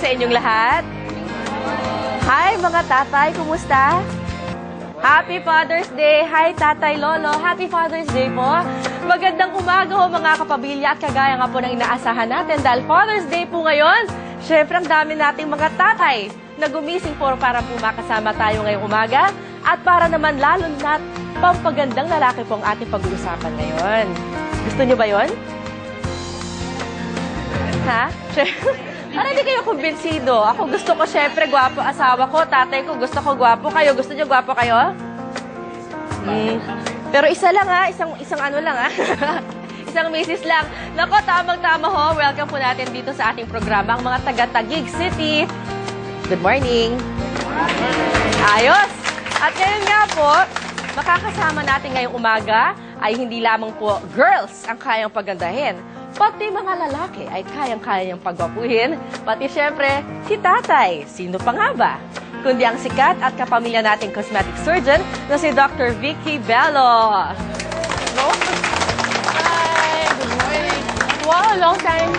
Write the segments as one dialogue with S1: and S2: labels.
S1: sa inyong lahat. Hi mga tatay, kumusta? Happy Father's Day! Hi Tatay Lolo, Happy Father's Day po! Magandang umaga ho mga kapamilya at kagaya nga po ng inaasahan natin dahil Father's Day po ngayon. Siyempre ang dami nating mga tatay na gumising po para po makasama tayo ngayong umaga at para naman lalo na pampagandang lalaki po ang ating pag-uusapan ngayon. Gusto niyo ba yon? Ha? Para hindi kayo kumbinsido. Ako gusto ko syempre gwapo asawa ko, tatay ko gusto ko gwapo kayo. Gusto niyo gwapo kayo? Pero isa lang ha, isang ano lang ha. Isang misis lang. Nako, tamang-tama ho. Welcome po natin dito sa ating programa ang mga taga-Taguig City. Good morning. Ayos. At ngayon nga po, makakasama natin ngayong umaga ay hindi lamang po girls ang kayang pagandahin. Pati mga lalaki ay kayang-kaya niyang pagwapuhin. Pati syempre, si tatay. Sino pa nga ba? Kundi ang sikat at kapamilya nating cosmetic surgeon na si Dr. Vicky Bello.
S2: Hello? Hi! Good morning. Wow, long time.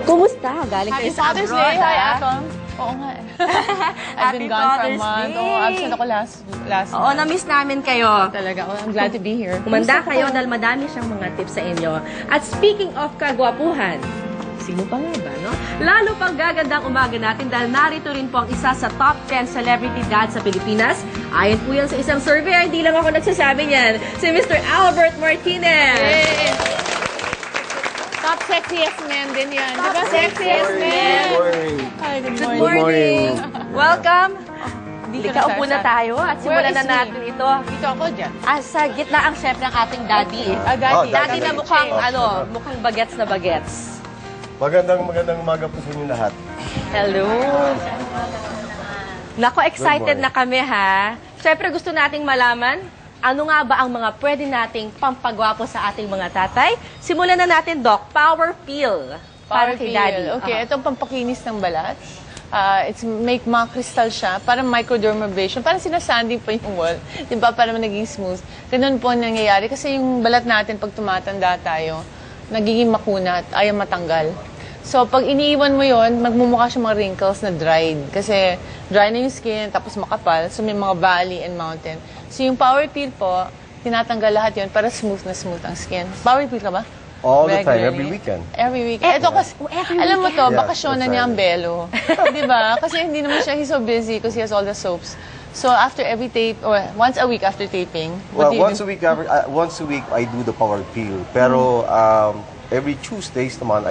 S1: Kumusta? Galing
S2: Happy
S1: kayo sa
S2: Father's
S1: abroad,
S2: Day. Hi,
S1: ha?
S2: Atom. Oo nga eh. I've
S1: Happy
S2: been gone for a
S1: Father's
S2: month.
S1: Day.
S2: Oo, absent ako last
S1: Oo,
S2: month.
S1: na-miss namin kayo.
S2: Talaga. I'm glad to be here.
S1: Kumanda kayo dahil madami siyang mga tips sa inyo. At speaking of kagwapuhan, sino pa nga ba, no? Lalo pang gagandang umaga natin dahil narito rin po ang isa sa top 10 celebrity dads sa Pilipinas. Ayon po yan sa isang survey, hindi lang ako nagsasabi niyan. Si Mr. Albert Martinez.
S2: Yay! Top sexiest man din yan. Di ba sexiest man? Hi, good
S1: Good
S2: morning.
S1: morning. Welcome.
S2: Dito
S1: Lika, upo na tayo at simulan na
S2: Where is me?
S1: natin ito.
S2: Dito ako dyan.
S1: Sa gitna ang syempre ang ating daddy.
S2: Daddy.
S1: Daddy na mukhang, mukhang bagets na bagets.
S3: Magandang umaga po sa inyo lahat.
S1: Hello. Nako, excited
S3: Good
S1: na kami ha. Siyempre gusto nating malaman, ano nga ba ang mga pwede nating pampagwapo sa ating mga tatay? Simulan na natin, Doc. Power Peel. Para kay Daddy.
S2: Okay, ito ang pampakinis ng balat. It's make mga crystal siya, parang microdermabrasion, parang sinasanding pa yung wall, di ba, para naging smooth. Ganun po ang nangyayari kasi yung balat natin pag tumatanda tayo, nagiging makuna at ayaw matanggal. So, pag iniiwan mo yon, magmumukha siya mga wrinkles na dried. Kasi dry na yung skin, tapos makapal, so may mga valley and mountain. So, yung power peel po, tinatanggal lahat yon para smooth na smooth ang skin. Power peel ka ba?
S3: All the time,
S2: Regularly.
S3: every weekend.
S2: Every weekend. Ito kasi,
S1: every
S2: alam mo to,
S3: Yeah,
S2: bakasyon na
S3: that's
S2: niya ang
S3: right.
S2: Belo. Di ba? Kasi hindi naman siya, he's so busy because he has all the soaps. So after every tape, or once a week after taping, what
S3: Well,
S2: do you
S3: once
S2: do?
S3: a week I do the power peel. Pero every Tuesdays naman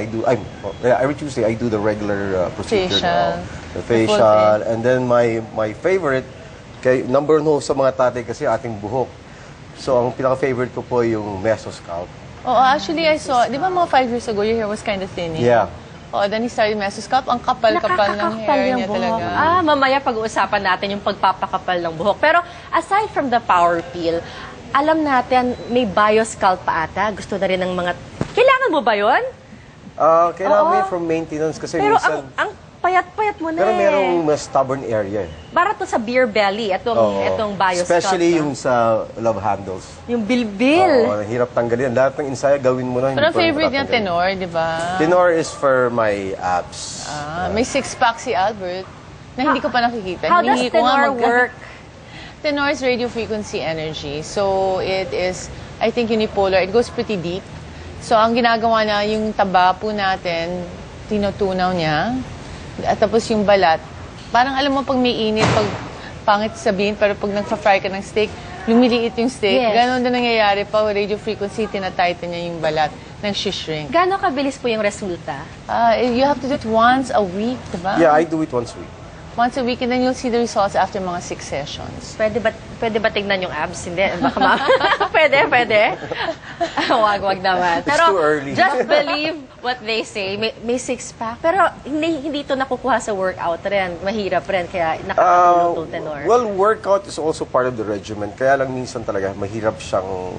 S3: every Tuesday I do the regular procedure.
S2: Facial.
S3: The
S2: The full
S3: facial. And then my favorite, number 1 sa mga tatay kasi ating buhok. So ang pinaka-favorite ko po yung meso scalp.
S2: Oh, actually, I saw, di ba mga 5 years ago, your hair was kind of thinning?
S3: Yeah.
S2: Oh, then he started mesoscalp. Ang kapal-kapal ng
S1: Nakakakapal
S2: hair
S1: yung
S2: niya
S1: buhok.
S2: talaga.
S1: Mamaya pag-uusapan natin yung pagpapakapal ng buhok. Pero aside from the power peel, alam natin may bioscalp pa ata. Gusto na rin ng mga... Kailangan mo ba yun?
S3: Kailangan
S1: Oo.
S3: mo yun from maintenance kasi
S1: Pero
S3: minsan...
S1: ang payat-payat mo na
S3: Pero
S1: eh.
S3: merong mas stubborn area eh.
S1: Para to sa beer belly, itong
S3: Oo.
S1: bioscalp.
S3: Especially
S1: no?
S3: yung sa love handles.
S1: Yung bilbil.
S3: Oo, hirap tanggalin. Lahat ng insaya gawin mo na.
S2: Pero ang
S3: hindi pa rin
S2: favorite niya,
S3: matatanggal.
S2: tenor, di ba?
S3: Tenor is for my abs.
S2: May six-pack si Albert na hindi ko pa nakikita.
S1: How does
S2: Hinihingi ko nga
S1: tenor work?
S2: Tenor is radio frequency energy. So, it is, I think, unipolar. It goes pretty deep. So, ang ginagawa na, yung taba po natin, tinutunaw niya. At tapos yung balat. Parang alam mo, pag may init, pag pangit sabihin, pero pag nagpa-fry ka ng steak, lumiliit yung steak.
S1: Yes.
S2: Ganon din nangyayari pa. Radio frequency, tinatighten niya yung balat ng shrink.
S1: Gano'ng kabilis po yung resulta?
S2: You have to do it once a week, diba?
S3: Yeah, I do it once a week.
S2: Once a week, and then you'll see the results after mga 6 sessions.
S1: Pwede ba tignan yung abs? Hindi. Baka pwede. Wag naman.
S3: It's too early.
S1: Just believe what they say. May six-pack. Pero hindi ito nakukuha sa workout rin. Mahirap rin. Kaya nakakatulong itong tenor.
S3: Well, workout is also part of the regimen. Kaya lang minsan talaga mahirap siyang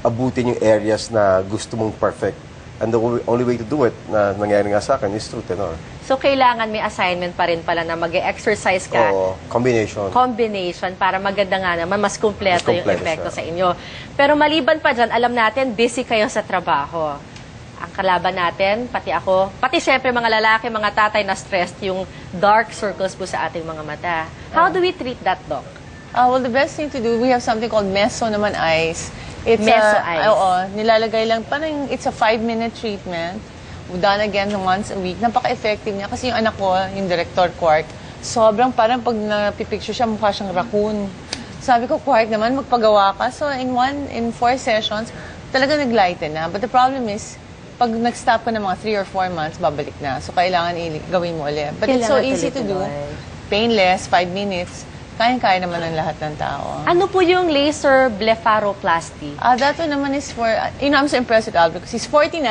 S3: abutin yung areas na gusto mong perfect. And the only way to do it, na nangyari nga sa akin, is through tenor.
S1: So, kailangan may assignment pa rin pala na mag-exercise ka.
S3: Oo, combination.
S1: Combination para maganda nga naman, mas kumpleto
S3: Mas
S1: yung
S3: kumpleto
S1: epekto
S3: siya.
S1: sa inyo. Pero maliban pa dyan, alam natin, busy kayo sa trabaho. ang kalaban natin, pati ako, pati syempre mga lalaki, mga tatay na stressed, yung dark circles po sa ating mga mata. How do we treat that, Doc?
S2: Well, the best thing to do, we have something called meso naman eyes. It's
S1: Meso eyes.
S2: Oo, nilalagay lang, parang it's a 5-minute treatment. Done again once a week. Napaka-effective niya. Kasi yung anak ko, yung director, Quark, sobrang parang pag napipicture siya, mukha siyang raccoon. Sabi ko, Quark naman, magpagawa ka. So, in 4 sessions, talaga nag-lighten na. But the problem is, pag nag-stop ka ng mga 3 or 4 months, babalik na. So, kailangan gawin mo ulit. But it's so
S1: Kailangan
S2: easy to do.
S1: tuloy-tuloy.
S2: Painless, 5 minutes. Kaya-kaya naman ng lahat ng tao.
S1: Ano po yung laser blepharoplasty?
S2: That one naman is for, I'm so impressed with Albert because he's 49.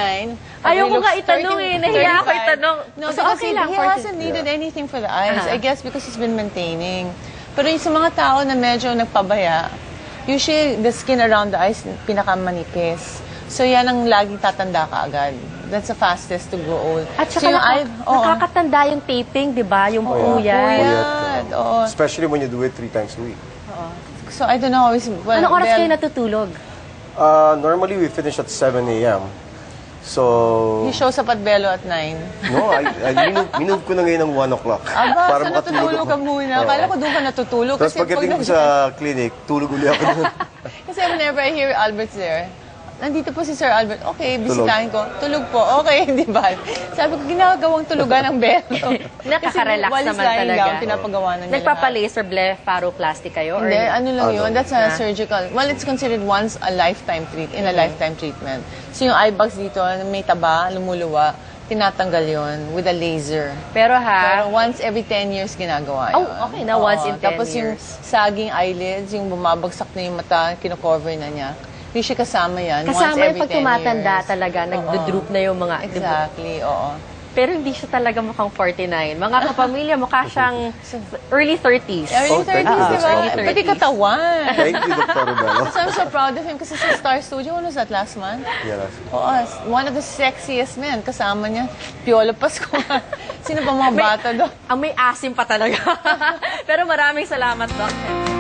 S1: Ayaw ko
S2: He
S1: nga
S2: looks
S1: itanong
S2: 30,
S1: eh. Nahiya ako
S2: 35.
S1: itanong.
S2: No,
S1: So,
S2: because
S1: okay lang,
S2: he
S1: 40.
S2: hasn't needed anything for the eyes.
S1: Aha.
S2: I guess because he's been maintaining. Pero yung sa mga tao na medyo nagpabaya, usually the skin around the eyes pinakamanipis. So yan ang laging tatanda ka agad. That's the fastest to grow old.
S1: At
S2: so
S1: saka
S2: yung eye, oo.
S1: nakakatanda yung taping, di ba? Yung puyat.
S2: Puyat, oo.
S3: Especially when you do it 3 times a week.
S2: So I don't know. Well,
S1: Anong oras
S2: well,
S1: kayo natutulog?
S3: Normally, we finish at 7 a.m. So,
S2: He shows up at Belo at 9.
S3: no, minove ko na ngayon ng 1 o'clock.
S2: Aba,
S3: para
S2: so
S3: makatulog
S2: natutulog ka
S3: ako.
S2: muna.
S3: Oo.
S2: Akala ko doon ka natutulog.
S3: Tapos
S2: kasi
S3: pagdating
S2: pag
S3: ko sa clinic, tulog uli ako doon.
S2: Kasi whenever I hear Albert's there, nandito po si Sir Albert, okay, bisitahin ko. Tulog po, okay, di ba? Sabi ko, ginagawang tulugan ng belo.
S1: Nakaka-relax
S2: Kasi
S1: naman
S2: lying
S1: talaga.
S2: down, pinapagawa na niya lahat.
S1: Nagpapa-laser blepharoplasty kayo? Or
S2: Hindi, ano lang yun, that's a
S1: Ah.
S2: surgical. Well, it's considered once a lifetime lifetime treatment. So yung eye bags dito, may taba, lumuluwa, tinatanggal yun with a laser.
S1: Pero
S2: Pero once every 10 years ginagawa yun.
S1: Oh, okay na, once in 10
S2: Tapos yung
S1: years.
S2: saging eyelids, yung bumabagsak na yung mata, kino-cover na niya. Usually kasama yan. once
S1: kasama yung
S2: every
S1: pag
S2: 10
S1: tumatanda
S2: years.
S1: talaga, nagdo-droop na yung mga...
S2: Exactly, oo.
S1: Pero hindi siya talaga mukhang 49. Mga kapamilya, mukha siyang early 30s.
S2: Early
S3: Oh, thank
S2: 30s,
S3: you.
S2: di ba?
S1: Early 30s.
S2: Pati katawan.
S3: Thank you, Dr. Rubelo.
S2: So I'm so proud of him kasi sa Star Studio, when was that, last month?
S3: Yeah,
S2: Oo, one of the sexiest men. Kasama niya, Piolo Pasco. Sino ba mga bata doon?
S1: Ang may asim pa talaga. Pero maraming salamat, Doc.